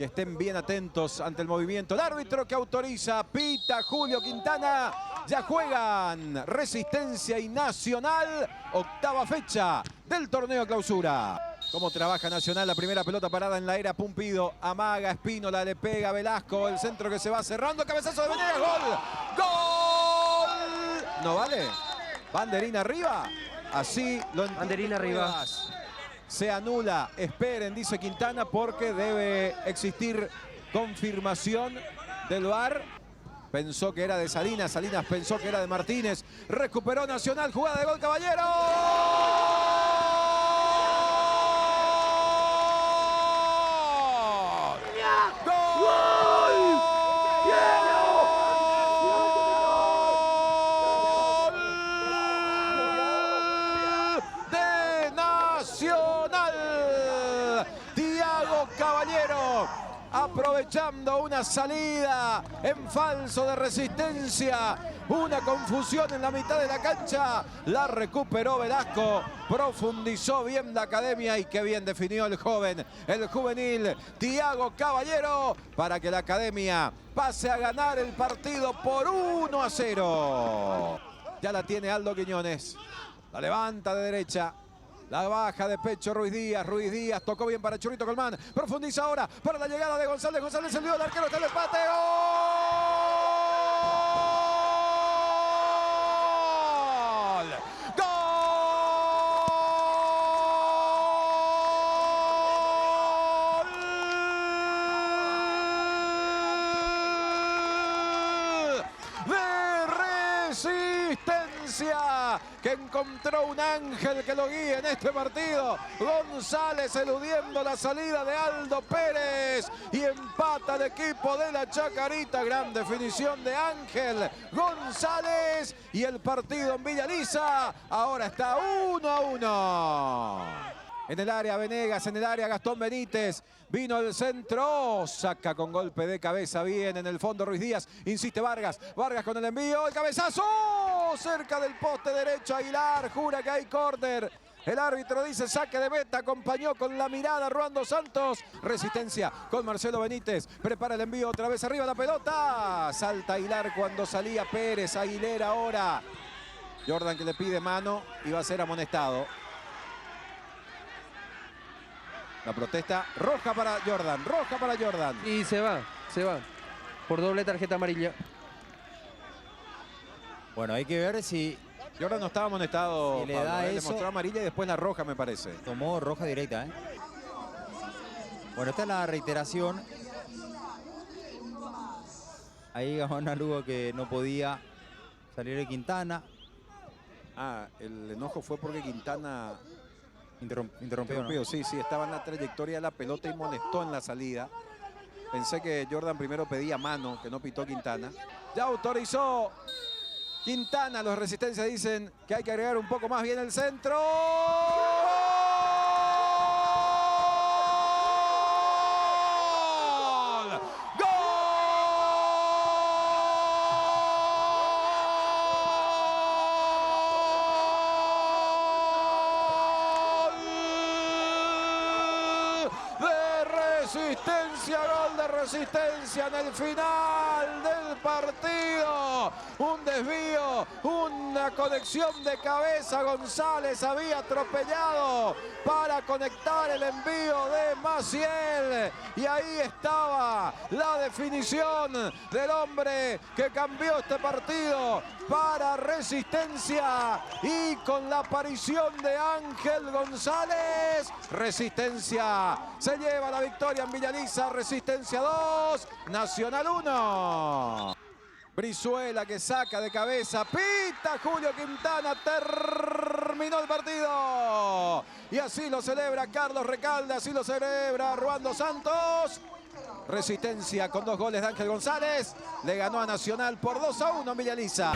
que estén bien atentos ante el movimiento. El árbitro que autoriza, pita Julio Quintana. Ya juegan Resistencia y Nacional, octava fecha del torneo clausura. Cómo trabaja Nacional, la primera pelota parada en la era Pumpido. Amaga, Espínola, le pega Velasco, el centro que se va cerrando, cabezazo de Venegas, gol. ¡Gol! ¿No vale? Banderín arriba. Así lo entiende. Banderín arriba. Se anula, esperen, dice Quintana, porque debe existir confirmación del VAR. Pensó que era de Salinas, Salinas pensó que era de Martínez. Recuperó Nacional, jugada de gol, Caballero. Caballero, aprovechando una salida en falso de Resistencia, una confusión en la mitad de la cancha, la recuperó Velasco, profundizó bien la academia y qué bien definió el joven, el juvenil Thiago Caballero, para que la academia pase a ganar el partido por 1-0. Ya la tiene Aldo Quiñones, la levanta de derecha. La baja de pecho Ruiz Díaz tocó bien para Churrito Colmán, profundiza ahora para la llegada de González, González el lío del arquero, está el empate, ¡gol! ¡Gol! De Resistencia, que encontró un ángel que lo guía en este partido. González eludiendo la salida de Aldo Pérez y empata el equipo de la Chacarita. Gran definición de Ángel González y el partido en Villa Lisa ahora está 1-1. En el área Venegas, en el área Gastón Benítez, vino el centro, saca con golpe de cabeza, bien en el fondo Ruiz Díaz, insiste Vargas, Vargas con el envío, el cabezazo, cerca del poste derecho Aguilar, jura que hay córner. El árbitro dice saque de meta, acompañó con la mirada Ruando Santos. Resistencia con Marcelo Benítez, prepara el envío otra vez arriba la pelota, salta Aguilar cuando salía Pérez, Aguilera ahora. Jordan que le pide mano y va a ser amonestado. La protesta, roja para Jordan, roja para Jordan. Y se va, por doble tarjeta amarilla. Bueno, hay que ver si Jordan no estaba amonestado, si le Pablo, da le eso. mostró amarilla y después la roja, me parece. Tomó roja directa, ¿eh? Bueno, esta es la reiteración. Ahí Gabona Lugo que no podía salir de Quintana. Ah, el enojo fue porque Quintana Interrumpió, ¿no? Sí, estaba en la trayectoria de la pelota y molestó en la salida. Pensé que Jordan primero pedía mano, que no pitó Quintana. Ya autorizó Quintana, los Resistencia dicen que hay que agregar un poco más bien el centro. Resistencia, gol de Resistencia en el final del partido. Un desvío, una conexión de cabeza. González había atropellado para conectar el envío de Maciel. Y ahí estaba la definición del hombre que cambió este partido para Resistencia. Y con la aparición de Ángel González, Resistencia se lleva la victoria en Villa Lisa. Resistencia 2, Nacional 1. Brizuela que saca de cabeza, pita Julio Quintana, terminó el partido. Y así lo celebra Carlos Recalde, así lo celebra Ruando Santos. Resistencia con 2 goles de Ángel González le ganó a Nacional por 2-1 en Villa Lisa.